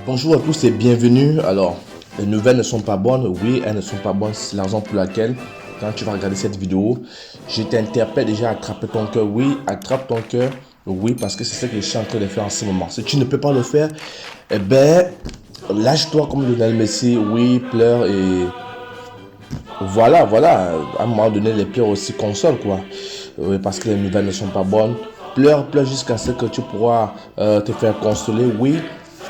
Bonjour à tous et bienvenue. Alors, les nouvelles ne sont pas bonnes. Oui, elles ne sont pas bonnes. C'est la raison pour laquelle, quand tu vas regarder cette vidéo, je t'interpelle déjà à attraper ton cœur. Oui, attrape ton cœur. Oui, parce que c'est ce que je suis en train de faire en ce moment. Si tu ne peux pas le faire, eh ben, lâche-toi comme Lionel Messi. Oui, pleure et voilà. À un moment donné, les pleurs aussi consolent, quoi. Oui, parce que les nouvelles ne sont pas bonnes. Pleure jusqu'à ce que tu pourras te faire consoler. Oui,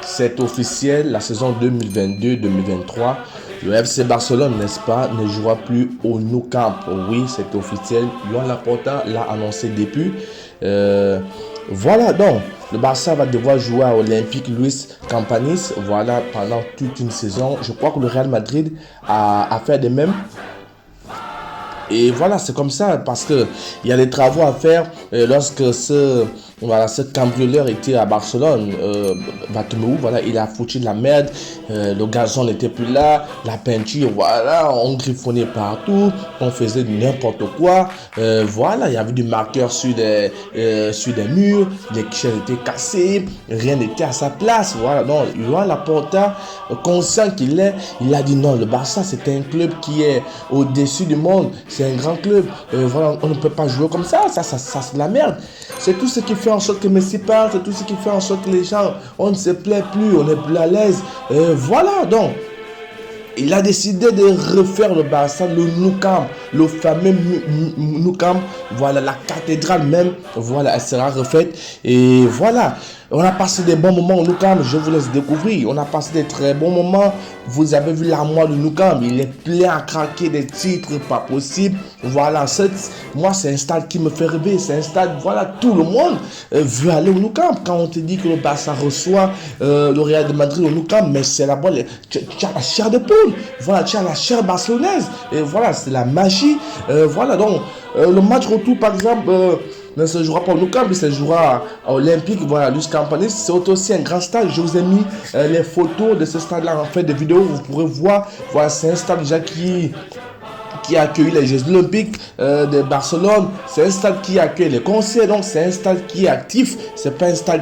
c'est officiel, la saison 2022-2023, le FC Barcelone, n'est-ce pas, ne jouera plus au Nou Camp. Oui, c'est officiel. Joan Laporta l'a annoncé depuis. Voilà, donc, le Barça va devoir jouer à Olympique Luis Campanis, voilà, pendant toute une saison. Je crois que le Real Madrid a fait de même. Et voilà, c'est comme ça parce que il y a des travaux à faire lorsque ce cambrioleur était à Barcelone, Bartomeu, voilà, il a foutu de la merde, le gazon n'était plus là, la peinture, voilà, on griffonnait partout, on faisait n'importe quoi, voilà, il y avait du marqueur sur des murs, les chaises étaient cassées, rien n'était à sa place, voilà, donc Joan Laporta, conscient qu'il est, il a dit non, le Barça c'est un club qui est au-dessus du monde. C'est un grand club. Voilà, on ne peut pas jouer comme ça. Ça c'est de la merde. C'est tout ce qui fait en sorte que Messi part. C'est tout ce qui fait en sorte que les gens, on ne se plaît plus. On n'est plus à l'aise. Voilà, donc. Il a décidé de refaire le Barça, le Nou Camp, le fameux Nou Camp. Voilà, la cathédrale même. Voilà, elle sera refaite. Et voilà. On a passé des bons moments au Nou Camp, je vous laisse découvrir. On a passé des très bons moments. Vous avez vu l'armoire du Nou Camp, il est plein à craquer, des titres, pas possible. Voilà, moi c'est un stade qui me fait rêver. C'est un stade, voilà, tout le monde veut aller au Nou Camp. Quand on te dit que le Barça reçoit le Real de Madrid au Nou Camp, mais c'est là-bas, tu as la chair de poule. Voilà, tu as la chair barcelonaise. Et voilà, c'est la magie. Voilà, donc le match retour, par exemple, ne se jouera pas au Nou Camp, il se jouera à Olympique, voilà, Luis Campanis. C'est aussi un grand stade. Je vous ai mis les photos de ce stade-là en fait de vidéos. Vous pourrez voir. Voilà, c'est un stade déjà qui a accueilli les Jeux Olympiques de Barcelone. C'est un stade qui accueille les concerts. Donc, c'est un stade qui est actif. C'est pas un stade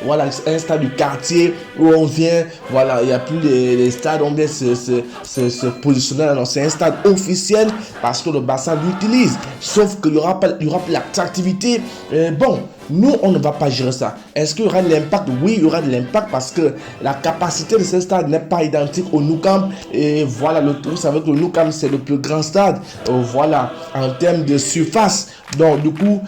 voilà, c'est un stade du quartier où on vient. Voilà, il n'y a plus les stades. On vient se positionner. Non, c'est un stade officiel parce que le Barça l'utilise. Sauf qu'il y aura plus l'attractivité. Bon. Nous, on ne va pas gérer ça. Est-ce qu'il y aura de l'impact? Oui, il y aura de l'impact parce que la capacité de ce stade n'est pas identique au Nou Camp. Et voilà, vous savez que le Nou Camp, c'est le plus grand stade. Voilà, en termes de surface. Donc, du coup,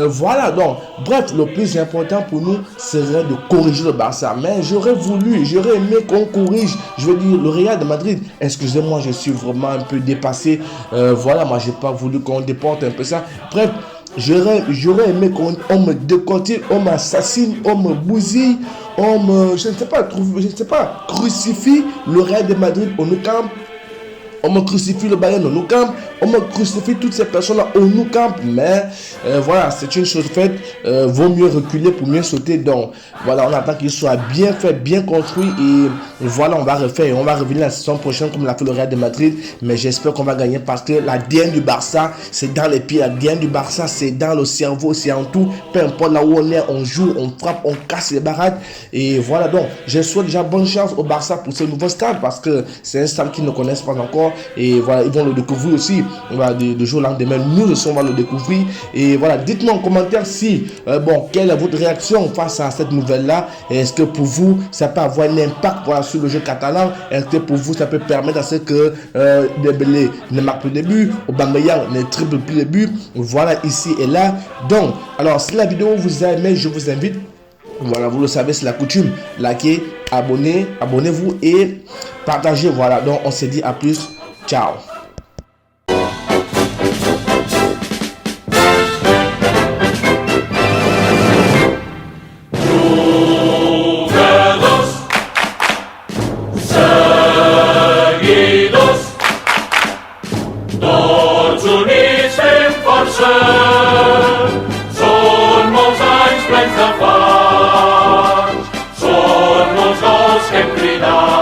voilà. Donc, bref, le plus important pour nous serait de corriger le Barça. Mais j'aurais aimé qu'on corrige. Je veux dire, le Real de Madrid, excusez-moi, je suis vraiment un peu dépassé. Voilà, moi, j'ai pas voulu qu'on déporte un peu ça. Bref. J'aurais aimé qu'on me décortique, on m'assassine, on me bousille, je ne sais pas, crucifie le Real de Madrid au Nou Camp. On me crucifie le Bayern au Nou Camp. On me crucifie toutes ces personnes-là au Nou Camp. Mais voilà, c'est une chose faite. Vaut mieux reculer pour mieux sauter. Donc voilà, on attend qu'il soit bien fait, bien construit. Et voilà, on va refaire. Et on va revenir la saison prochaine comme l'a fait le Real de Madrid. Mais j'espère qu'on va gagner parce que la l'ADN du Barça, c'est dans les pieds. La l'ADN du Barça, c'est dans le cerveau, c'est en tout. Peu importe là où on est, on joue, on frappe, on casse les baraques. Et voilà, donc je souhaite déjà bonne chance au Barça pour ce nouveau stade parce que c'est un stade qu'ils ne connaissent pas encore. Et voilà, ils vont le découvrir aussi. Voilà, de jour au lendemain, nous aussi on va le découvrir. Et voilà, dites-moi en commentaire si, quelle est votre réaction face à cette nouvelle-là. Est-ce que pour vous, ça peut avoir un impact, voilà, sur le jeu catalan? Est-ce que pour vous, ça peut permettre à ce que Dembélé ne marque plus de buts, Aubameyang ne triple plus de buts? Voilà, ici et là. Donc, alors, si la vidéo vous a aimé, je vous invite, voilà, vous le savez, c'est la coutume, likez, abonnez-vous et partagez. Voilà, donc on se dit à plus. Ciao. Tots units fem força, són molts anys plens de fang, són molts gols que hem cridat.